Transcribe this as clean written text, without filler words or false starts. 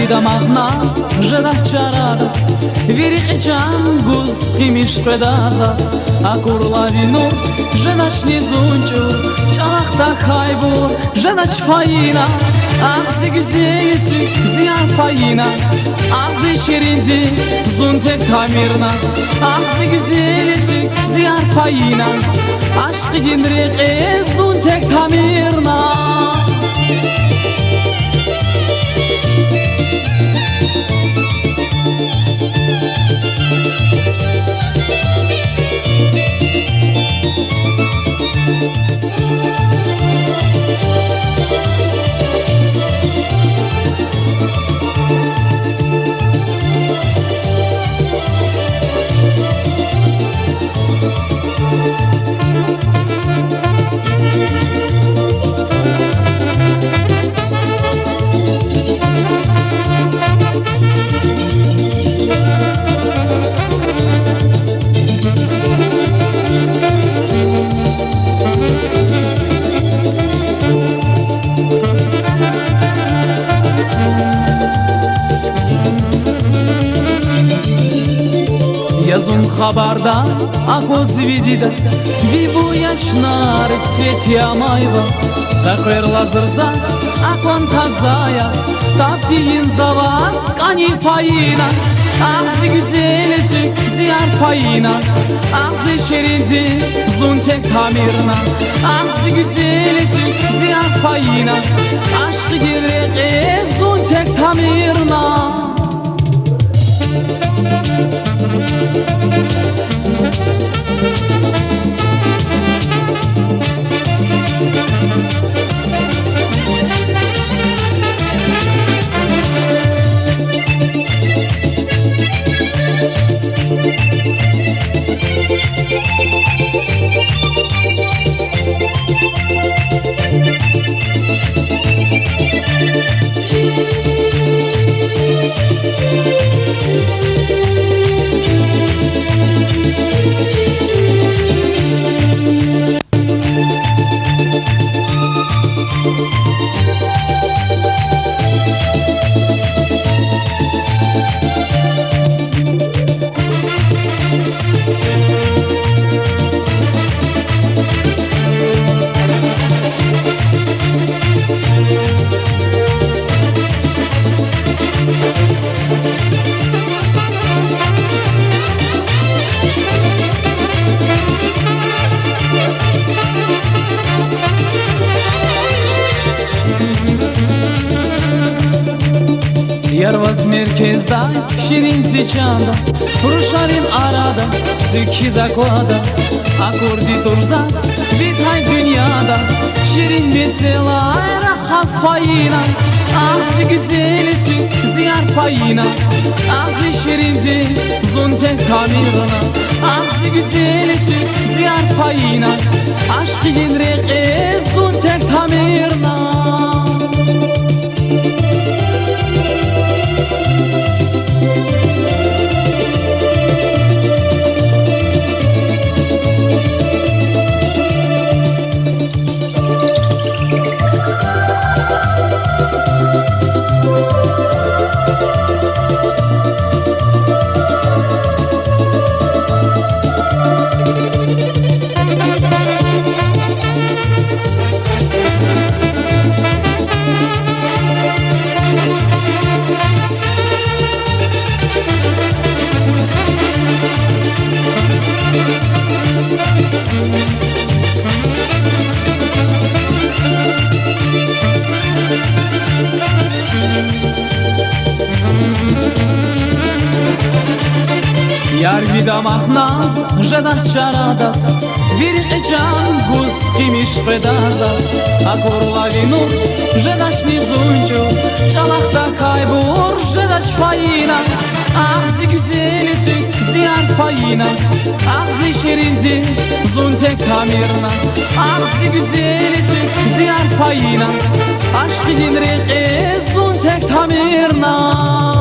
видамах нас жедах чарадас вирикичан гуз химиш педазас акурлавину жедаш низунчур чалахта хайбур жедач фаина ağzı güzelisi ziyan payına ağzı şirindi zuntek tamirna ağzı güzelisi ziyan payına aşkı ginriqi zuntek tamirna Язун хабарда, акоз видида, вибуячнар свет ямайва, такер лазерзас, акон тазаяс, таптиин завас, кани фаина, ağzı güzelisi ziyar payına, ağzı şerindi zuntek tamirna, ağzı güzelisi ziyar payına, aşkı girreqi zuntek tamirna. Yarvaz merkezda, şirin siçanda, Ruşarin arada, süki zaklada, Akordi turzas, bitay dünyada, Şirin metselayra has payına, Ağzı güzeli tük ziyar payına, Ağzı şirindi zuntek tamirna, Ağzı güzeli tük ziyar payına, Aşkı ginriqi zuntek tamirna. Yar vidamach nas, żedach czaradas, wiryczan guz kimiś pedazas, a kurlawinu, żedać nizunciu, çalach takay bur, żedać fayina, ağzı güzeli tük ziyar payina, ağzı şirindi zuntek tamirna, ağzı güzeli tük ziyar payina, aşkı dinriqi zuntek tamirna.